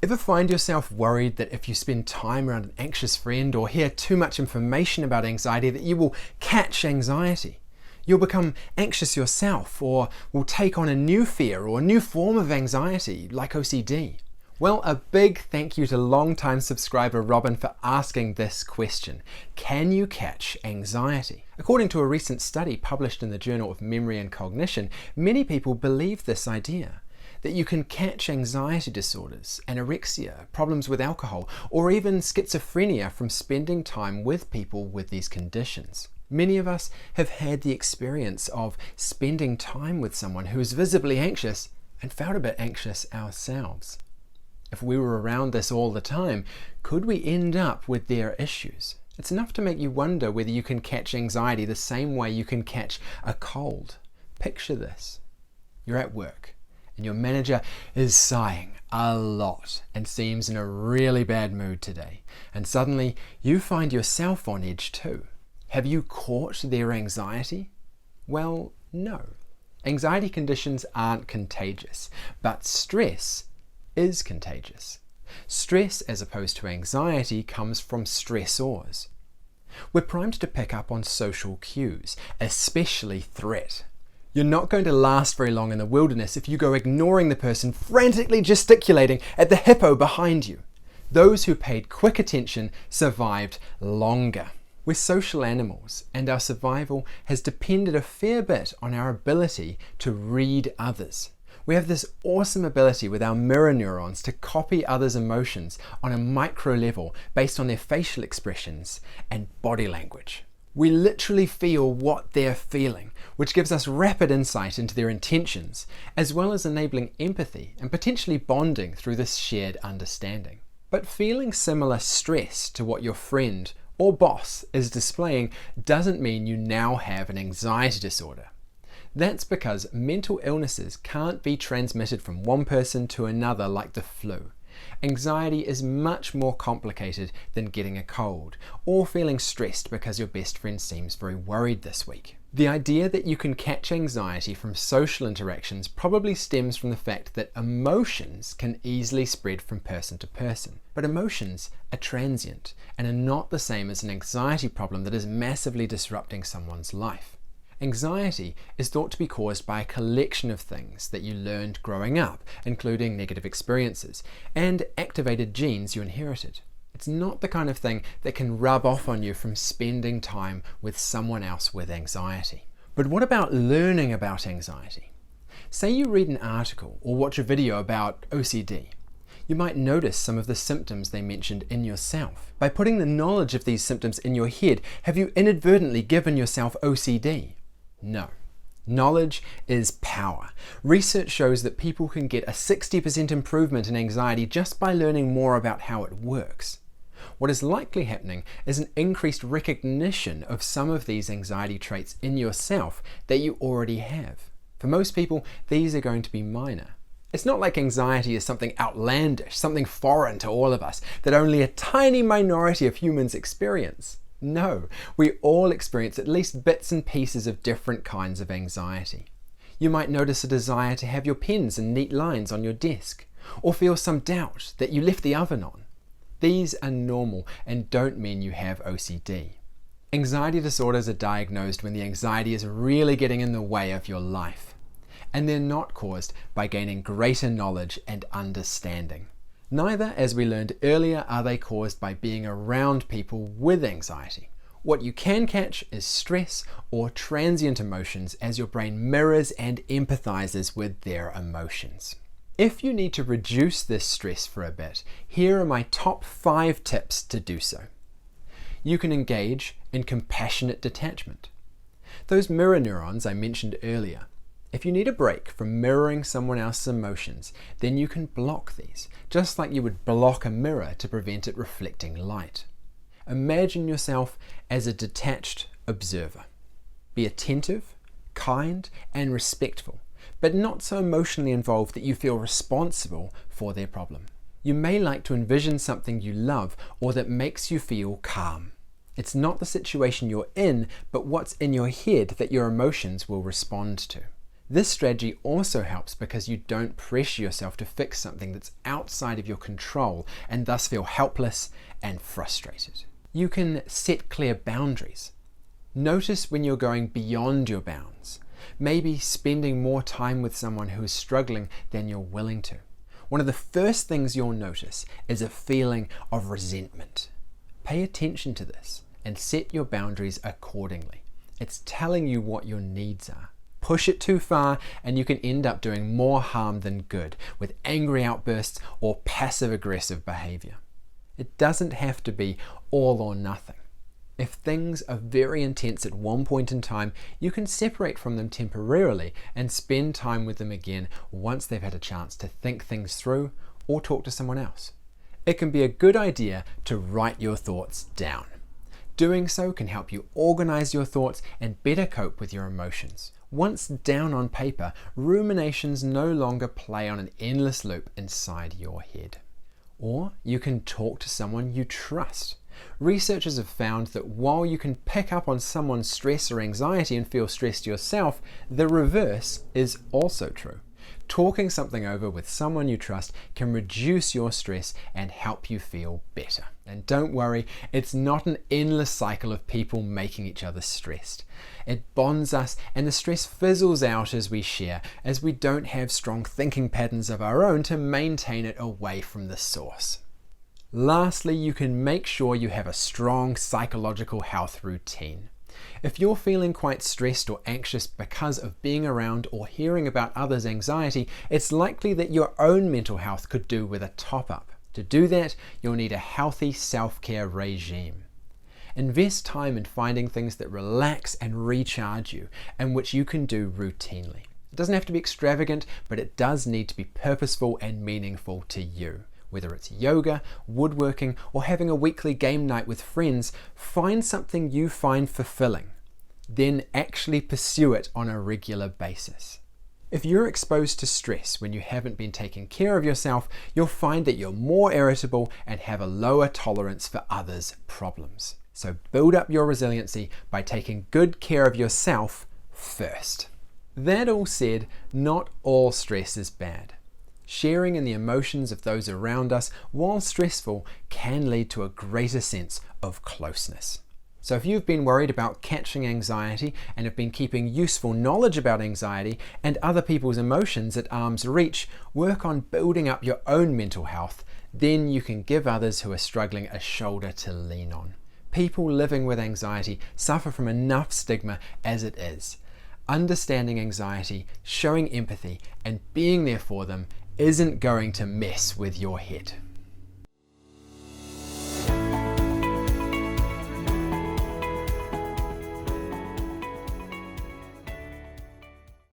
Ever find yourself worried that if you spend time around an anxious friend or hear too much information about anxiety that you will catch anxiety? You'll become anxious yourself or will take on a new fear or a new form of anxiety like OCD. Well, a big thank you to long-time subscriber Robin for asking this question. Can you catch anxiety? According to a recent study published in the Journal of Memory and Cognition, many people believe this idea, that you can catch anxiety disorders, anorexia, problems with alcohol, or even schizophrenia from spending time with people with these conditions. Many of us have had the experience of spending time with someone who is visibly anxious and felt a bit anxious ourselves. If we were around this all the time, could we end up with their issues? It's enough to make you wonder whether you can catch anxiety the same way you can catch a cold. Picture this. You're at work and your manager is sighing a lot and seems in a really bad mood today. And suddenly you find yourself on edge too. Have you caught their anxiety? Well, no. Anxiety conditions aren't contagious, but stress is contagious. Stress, as opposed to anxiety, comes from stressors. We're primed to pick up on social cues, especially threat. You're not going to last very long in the wilderness if you go ignoring the person frantically gesticulating at the hippo behind you. Those who paid quick attention survived longer. We're social animals, and our survival has depended a fair bit on our ability to read others. We have this awesome ability with our mirror neurons to copy others' emotions on a micro level based on their facial expressions and body language. We literally feel what they're feeling, which gives us rapid insight into their intentions, as well as enabling empathy and potentially bonding through this shared understanding. But feeling similar stress to what your friend or boss is displaying doesn't mean you now have an anxiety disorder. That's because mental illnesses can't be transmitted from one person to another like the flu. Anxiety is much more complicated than getting a cold or feeling stressed because your best friend seems very worried this week. The idea that you can catch anxiety from social interactions probably stems from the fact that emotions can easily spread from person to person. But emotions are transient and are not the same as an anxiety problem that is massively disrupting someone's life. Anxiety is thought to be caused by a collection of things that you learned growing up, including negative experiences, and activated genes you inherited. It's not the kind of thing that can rub off on you from spending time with someone else with anxiety. But what about learning about anxiety? Say you read an article or watch a video about OCD. You might notice some of the symptoms they mentioned in yourself. By putting the knowledge of these symptoms in your head, have you inadvertently given yourself OCD? No. Knowledge is power. Research shows that people can get a 60% improvement in anxiety just by learning more about how it works. What is likely happening is an increased recognition of some of these anxiety traits in yourself that you already have. For most people, these are going to be minor. It's not like anxiety is something outlandish, something foreign to all of us, that only a tiny minority of humans experience. No, we all experience at least bits and pieces of different kinds of anxiety. You might notice a desire to have your pens in neat lines on your desk, or feel some doubt that you left the oven on. These are normal and don't mean you have OCD. Anxiety disorders are diagnosed when the anxiety is really getting in the way of your life, and they're not caused by gaining greater knowledge and understanding. Neither, as we learned earlier, are they caused by being around people with anxiety. What you can catch is stress or transient emotions as your brain mirrors and empathizes with their emotions. If you need to reduce this stress for a bit, here are my top 5 tips to do so. You can engage in compassionate detachment. Those mirror neurons I mentioned earlier. If you need a break from mirroring someone else's emotions, then you can block these, just like you would block a mirror to prevent it reflecting light. Imagine yourself as a detached observer. Be attentive, kind, and respectful, but not so emotionally involved that you feel responsible for their problem. You may like to envision something you love or that makes you feel calm. It's not the situation you're in, but what's in your head that your emotions will respond to. This strategy also helps because you don't pressure yourself to fix something that's outside of your control and thus feel helpless and frustrated. You can set clear boundaries. Notice when you're going beyond your bounds, maybe spending more time with someone who is struggling than you're willing to. One of the first things you'll notice is a feeling of resentment. Pay attention to this and set your boundaries accordingly. It's telling you what your needs are. Push it too far and you can end up doing more harm than good with angry outbursts or passive-aggressive behavior. It doesn't have to be all or nothing. If things are very intense at one point in time, you can separate from them temporarily and spend time with them again once they've had a chance to think things through or talk to someone else. It can be a good idea to write your thoughts down. Doing so can help you organize your thoughts and better cope with your emotions. Once down on paper, ruminations no longer play on an endless loop inside your head. Or you can talk to someone you trust. Researchers have found that while you can pick up on someone's stress or anxiety and feel stressed yourself, the reverse is also true. Talking something over with someone you trust can reduce your stress and help you feel better. And don't worry, it's not an endless cycle of people making each other stressed. It bonds us and the stress fizzles out as we share, as we don't have strong thinking patterns of our own to maintain it away from the source. Lastly, you can make sure you have a strong psychological health routine. If you're feeling quite stressed or anxious because of being around or hearing about others' anxiety, it's likely that your own mental health could do with a top-up. To do that, you'll need a healthy self-care regime. Invest time in finding things that relax and recharge you and which you can do routinely. It doesn't have to be extravagant, but it does need to be purposeful and meaningful to you. Whether it's yoga, woodworking, or having a weekly game night with friends, find something you find fulfilling. Then actually pursue it on a regular basis. If you're exposed to stress when you haven't been taking care of yourself, you'll find that you're more irritable and have a lower tolerance for others' problems. So build up your resiliency by taking good care of yourself first. That all said, not all stress is bad. Sharing in the emotions of those around us, while stressful, can lead to a greater sense of closeness. So if you've been worried about catching anxiety and have been keeping useful knowledge about anxiety and other people's emotions at arm's reach, work on building up your own mental health. Then you can give others who are struggling a shoulder to lean on. People living with anxiety suffer from enough stigma as it is. Understanding anxiety, showing empathy, and being there for them isn't going to mess with your head.